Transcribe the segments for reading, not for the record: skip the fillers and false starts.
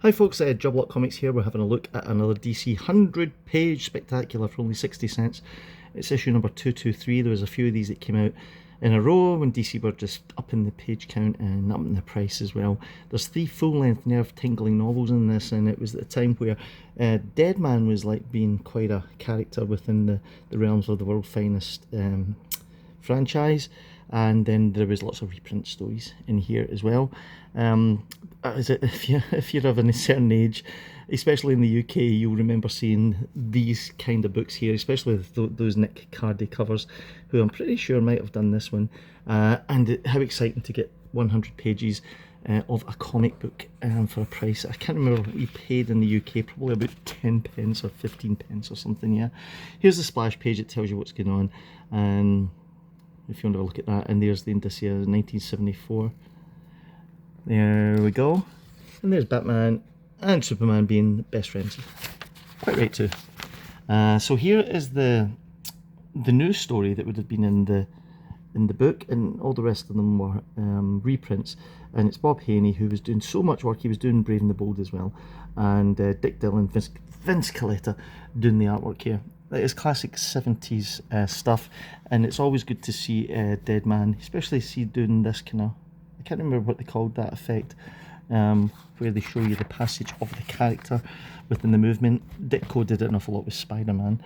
Hi folks, Joblot Comics here. We're having a look at another DC 100-page spectacular for only 60 cents. It's issue number 223. There was a few of these that came out in a row when DC were just upping the page count and upping the price as well. There's 3 full-length nerve-tingling novels in this, and it was at a time where Deadman was like being quite a character within the realms of the World's Finest franchise. And then there was lots of reprint stories in here as well. If you're of a certain age, especially in the UK, you'll remember seeing these kind of books here, especially with those Nick Cardy covers, who I'm pretty sure might have done this one. And how exciting to get 100 pages of a comic book for a price. I can't remember what we paid in the UK, probably about 10 pence or 15 pence or something, yeah. Here's the splash page, it tells you what's going on. And if you want to have a look at that, and there's the indicia 1974. There we go. And there's Batman and Superman being best friends. Quite right too. So here is the news story that would have been in the book, and all the rest of them were reprints. And it's Bob Haney, who was doing so much work. He was doing Brave and the Bold as well, and Dick Dillon, Vince Coletta doing the artwork here. It is classic 70s stuff, and it's always good to see Deadman, especially see doing this kind of, I can't remember what they called that effect, where they show you the passage of the character within the movement. Ditko did it an awful lot with Spider-Man.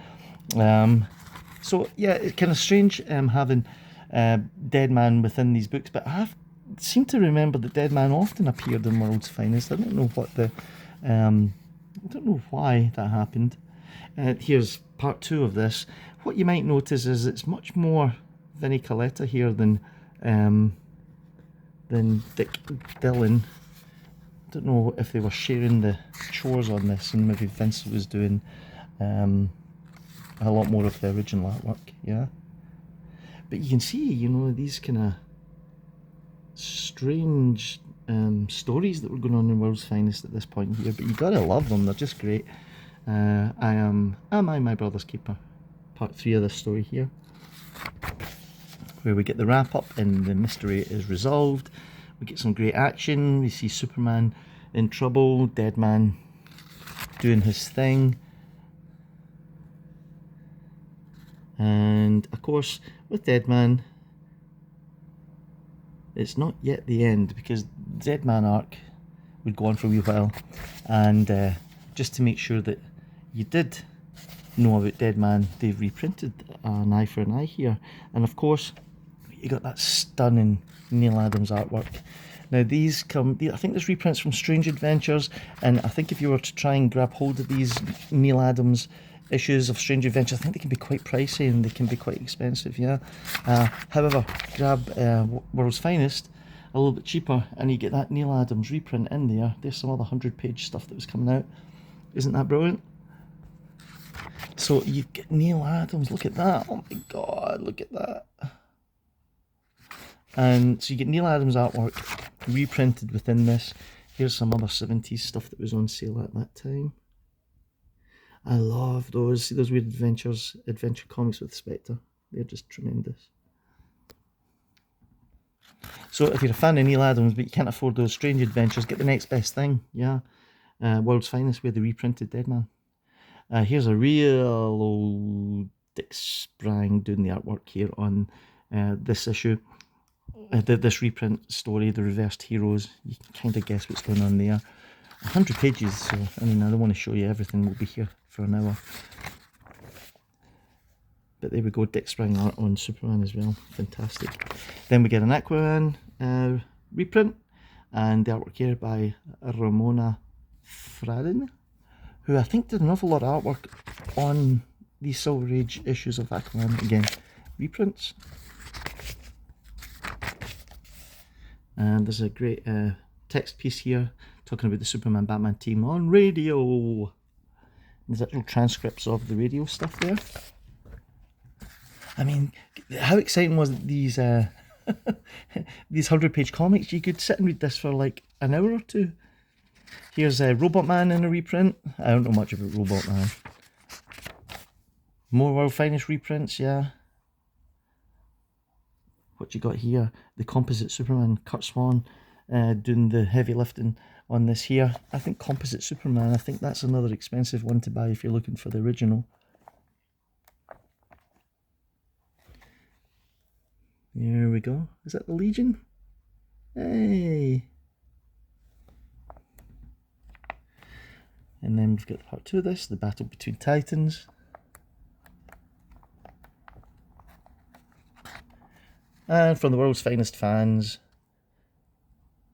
So yeah, it's kind of strange having Deadman within these books, but I have seemed to remember that Deadman often appeared in World's Finest. I don't know what I don't know why that happened. Here's part 2 of this. What you might notice is it's much more Vinnie Coletta here than Dick Dillon. I don't know if they were sharing the chores on this, and maybe Vince was doing a lot more of the original artwork, yeah. But you can see, you know, these kind of strange stories that were going on in World's Finest at this point here, but you gotta love them, they're just great. Am I my brother's keeper? Part 3 of this story here, where we get the wrap up and the mystery is resolved. We get some great action. We see Superman in trouble, Deadman doing his thing, and of course with Deadman it's not yet the end, because Deadman arc would go on for a wee while, and just to make sure that you did know about Deadman, they've reprinted an eye for an eye here, and of course you got that stunning Neal Adams artwork. Now these come, I think there's reprints from Strange Adventures, and I think if you were to try and grab hold of these Neal Adams issues of Strange Adventures, I think they can be quite pricey and they can be quite expensive, yeah. However, grab World's Finest a little bit cheaper, and you get that Neal Adams reprint in there. There's some other 100-page stuff that was coming out. Isn't that brilliant? So you get Neal Adams, look at that, oh my god, look at that. And so you get Neal Adams artwork reprinted within this. Here's some other 70s stuff that was on sale at that time. I love those. See those weird adventure comics with Spectre? They're just tremendous. So if you're a fan of Neal Adams but you can't afford those Strange Adventures, get the next best thing, yeah. World's Finest, where they reprinted Deadman. Here's a real old Dick Sprang doing the artwork here on this issue. This reprint story, The Reversed Heroes. You can kind of guess what's going on there. 100 pages, so I mean, I don't want to show you everything, we'll be here for an hour. But there we go, Dick Sprang art on Superman as well, fantastic. Then we get an Aquaman reprint, and the artwork here by Ramona Fradin, who I think did an awful lot of artwork on these Silver Age issues of Aquaman. Again, reprints. And there's a great text piece here talking about the Superman Batman team on radio. There's actual transcripts of the radio stuff there. I mean, how exciting was these these 100-page comics? You could sit and read this for like an hour or two. Here's Robot Man in a reprint. I don't know much about Robot Man. More World Finest reprints, yeah. What you got here? The composite Superman, Kurt Swan doing the heavy lifting on this here. I think Composite Superman, I think that's another expensive one to buy if you're looking for the original. There we go. Is that the Legion? Hey! And then we've got part 2 of this, the Battle Between Titans. And from the world's finest fans,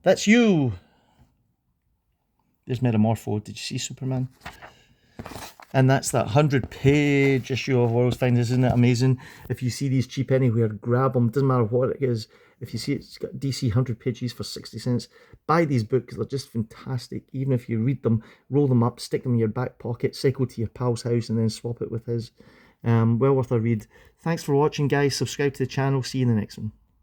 that's you! There's Metamorpho. Did you see Superman? And that's that 100-page issue of World's Finest. Isn't it amazing? If you see these cheap anywhere, grab them. Doesn't matter what it is. If you see it's got DC 100 pages for 60 cents, buy these books. They're just fantastic. Even if you read them, roll them up, stick them in your back pocket, cycle to your pal's house, and then swap it with his. Well worth a read. Thanks for watching, guys. Subscribe to the channel. See you in the next one.